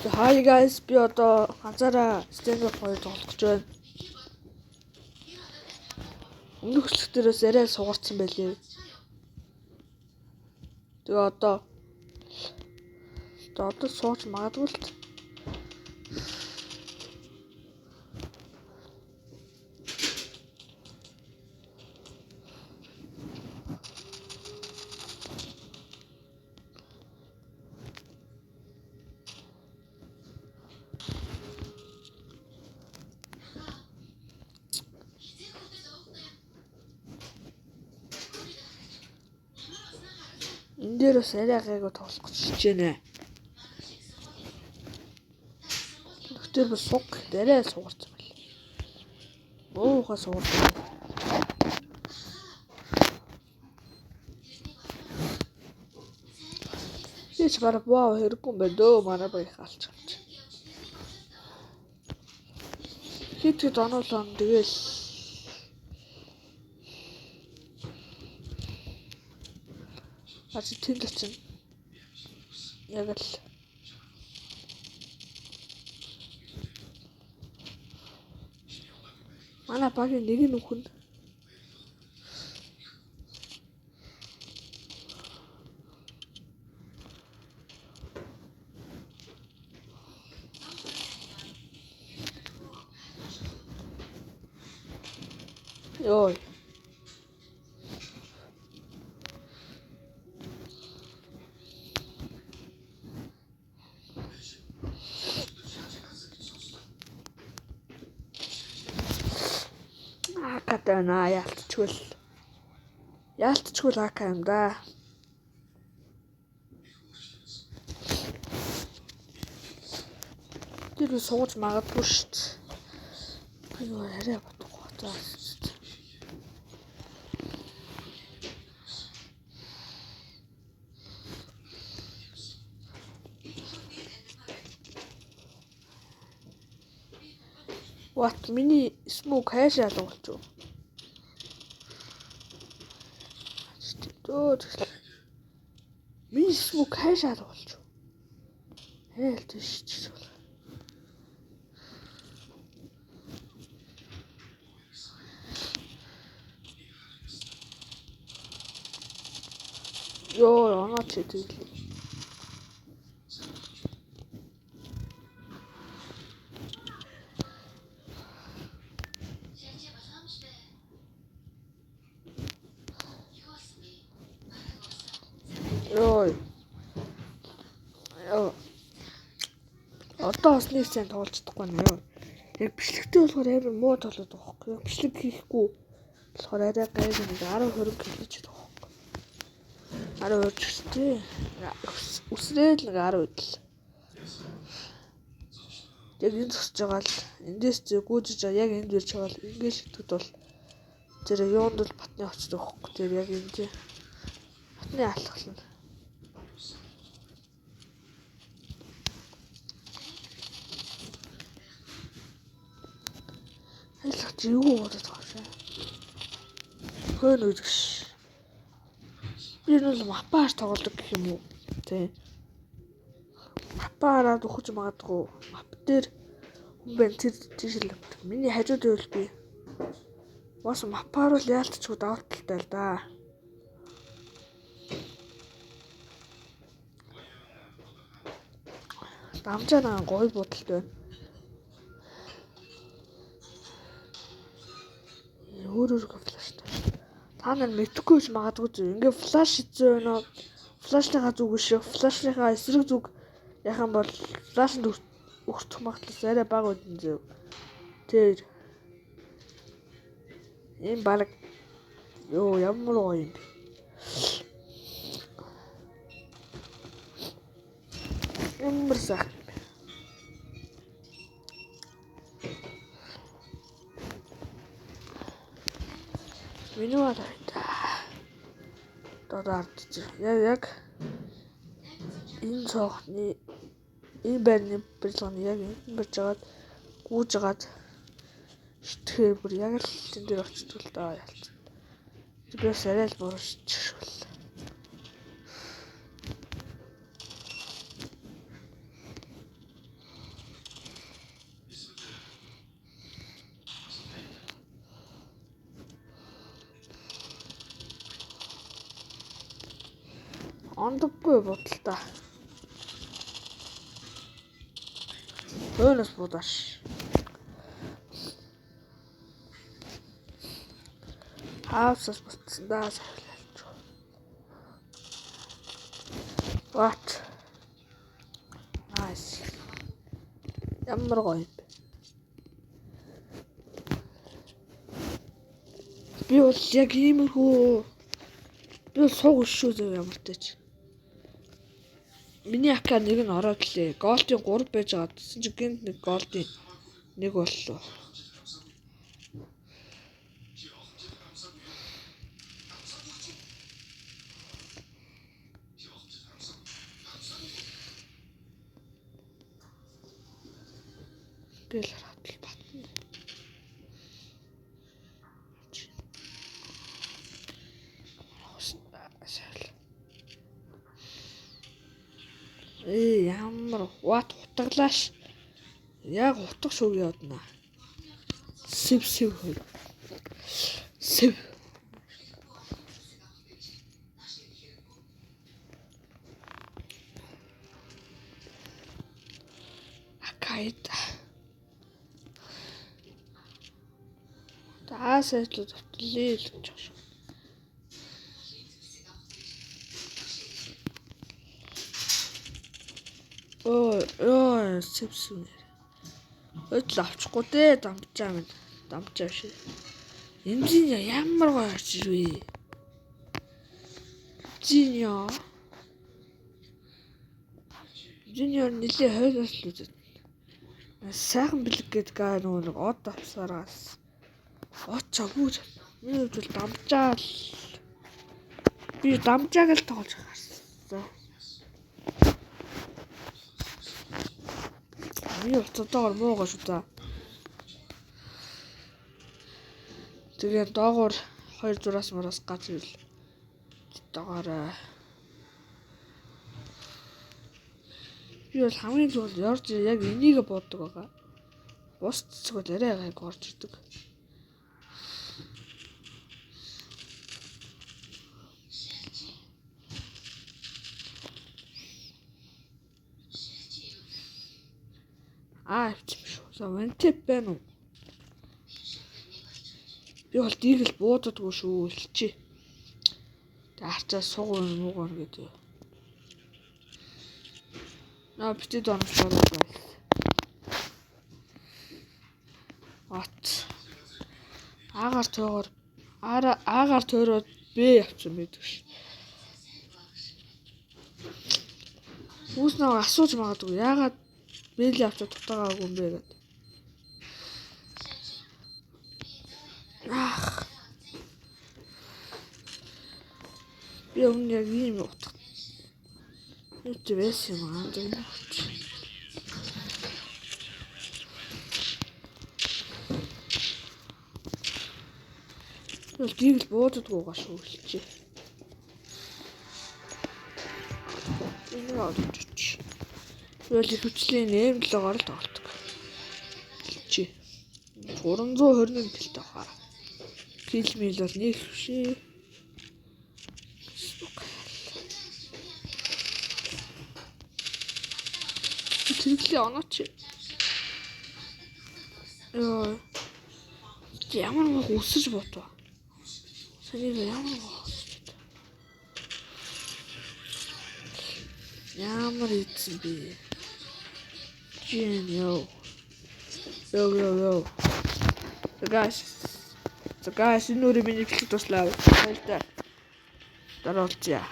So hi guys, би одоо ганцаараа stand-up хоёр тоглох гэж байна. Өмнөх хэсэг дээрээс арай сугарсан байлээ. Тэгээ одоо сууж магадгүй л. Энэ дээр бас арай гайгүй тоглох гэж байна. Тэгтэр би суг арай сугарсан байл. Бууха сугарсан. Яч бараа боо хэрэггүй бай дөө манай баях алчаач. Хитэд оноолон тэгэл тэнд очив. Яг л манай багийн нэг нь үхэн ёо катана яалтчгүй ака юм да. Тэр сууж магадгүй шүү дээ. Юу арай бодохгүй таа. What миний smoke хайшаал болж юу? Миний smoke хайшаал болж юу? Хэл тийш. Ёо, онооч идэв. Ёо. Одоо бас нэг сайн тоглож чадахгүй нэ. Яг бичлэгтэй болохоор амар муу тоглоод байгаа байхгүй юу? Бичлэг хийхгүй болохоор арай гайгүй нэг 10-20 килж байгаа. 10 ч үсрээд нэг 10 идэл. Яг энэ зогсож байгаа л эндээс гүйжиж байгаа яг энд ирж байгаа л ингээд шитгэд бол тэр юунд бол батны очдог байхгүй тэр яг энэ батны алхахлаа. Хайлах чи юу бодож байгаа шээ. Хөөн үгш. Энэ бол мапаар тоглодог гэх юм уу? Тэ. Мапаараа дөхөж магадгүй. Мап дээр хүн байна тэр жишэл. Миний хажууд байвал би. Бас мапаар л яалтчгүй даваад талтай л да. Дамжаа наа гой бодолт байна. Өөр флаштай. Та нар мэдхгүй ч магадгүй зү. Ингээ флаш хийцээ байна уу? Флашныхаа зүг биш. Флашныхаа эсрэг зүг яхан бол флашнд өгөх магадлал арай бага үдэн зөө. Тэр энэ баг ёо ямар гоё юм. Ямар сах. Минь аа додаарч яг энэ цоохны энэ байрны бэлгоны яг энэ барьж агаад гүүж агаад шитгэхээр бүр яг л тэн дээр очтгол даа ялч. Би бас арай л буурчихвол. Ондоггүй бодолтой. Өөнөөс будаш. Хаусаас бутсан даа сахилж. What? Nice. Ямар гоё. Би бол яг иймэрхүү би бол сууг шүү зөө ямар тач. Миний аккаунт нэг нь ороод лээ. Голдын 3 байж байгаа. Тэсэн чи гинт нэг голдын 1 боллоо. Бэл хатал батна. Ямар what утаглааш. Яг утга шүүг явдана. Сэв. Акайда. Таасаач төвтлээ л гэж байна. Ой, сэвсүн. Өдл авчихгүй дээ, дамжаа минь. Дамжаа биш. Эмзин ямар гоё очиж вэ? Жиниор нэлээ хойлоос л үзээд. Сайхан бэлэг гэдэг гаа нэг од авсараас. Очоогүй. Миний хувьд бол дамжаа л. Би дамжааг л тоглож гарсан. Миний уцаатаагаар муугаа шүү та. Тэгээд доогоор 2 зураас мараас гац ирэл. Доогоор би бол хамгийн зөв орж яг энийг боддог байгаа. Бус цэцгүүд арай гайг орж ирдэг. Ивчим шүү. Вантеп байна уу? Би бол дийг л буудадгүй шүү. Илчи. Тэ арчаа сугуун муугар гэдэг. Битээ донцлоо байна. От. Аагаар тойроод бэ явчихсан байдаг ш. Хүүс нэг асууж магадгүй. Яагаад бэл авчаа дутаагаагүй юм бэ гэдэг. Би өмнө яг ийм утга. Юу байсан юм аа энэ. Бол дийг л буудадгүйгаа шүүлчээ. Энэ орж. Бол их хүчлийн нэмлэгоор л тоглодог. Чи 321 гэлтэй хаа. Кил мил бол нэг шээ. Тэглээ онооч. Ямар мох өсөж бодоо. Санийг ямар мох өсөж. Ямар ийдсэн бэ? Yo. So guys, энэ үрийн миний клип туслаа. Баярлалаа. Дараалцъя.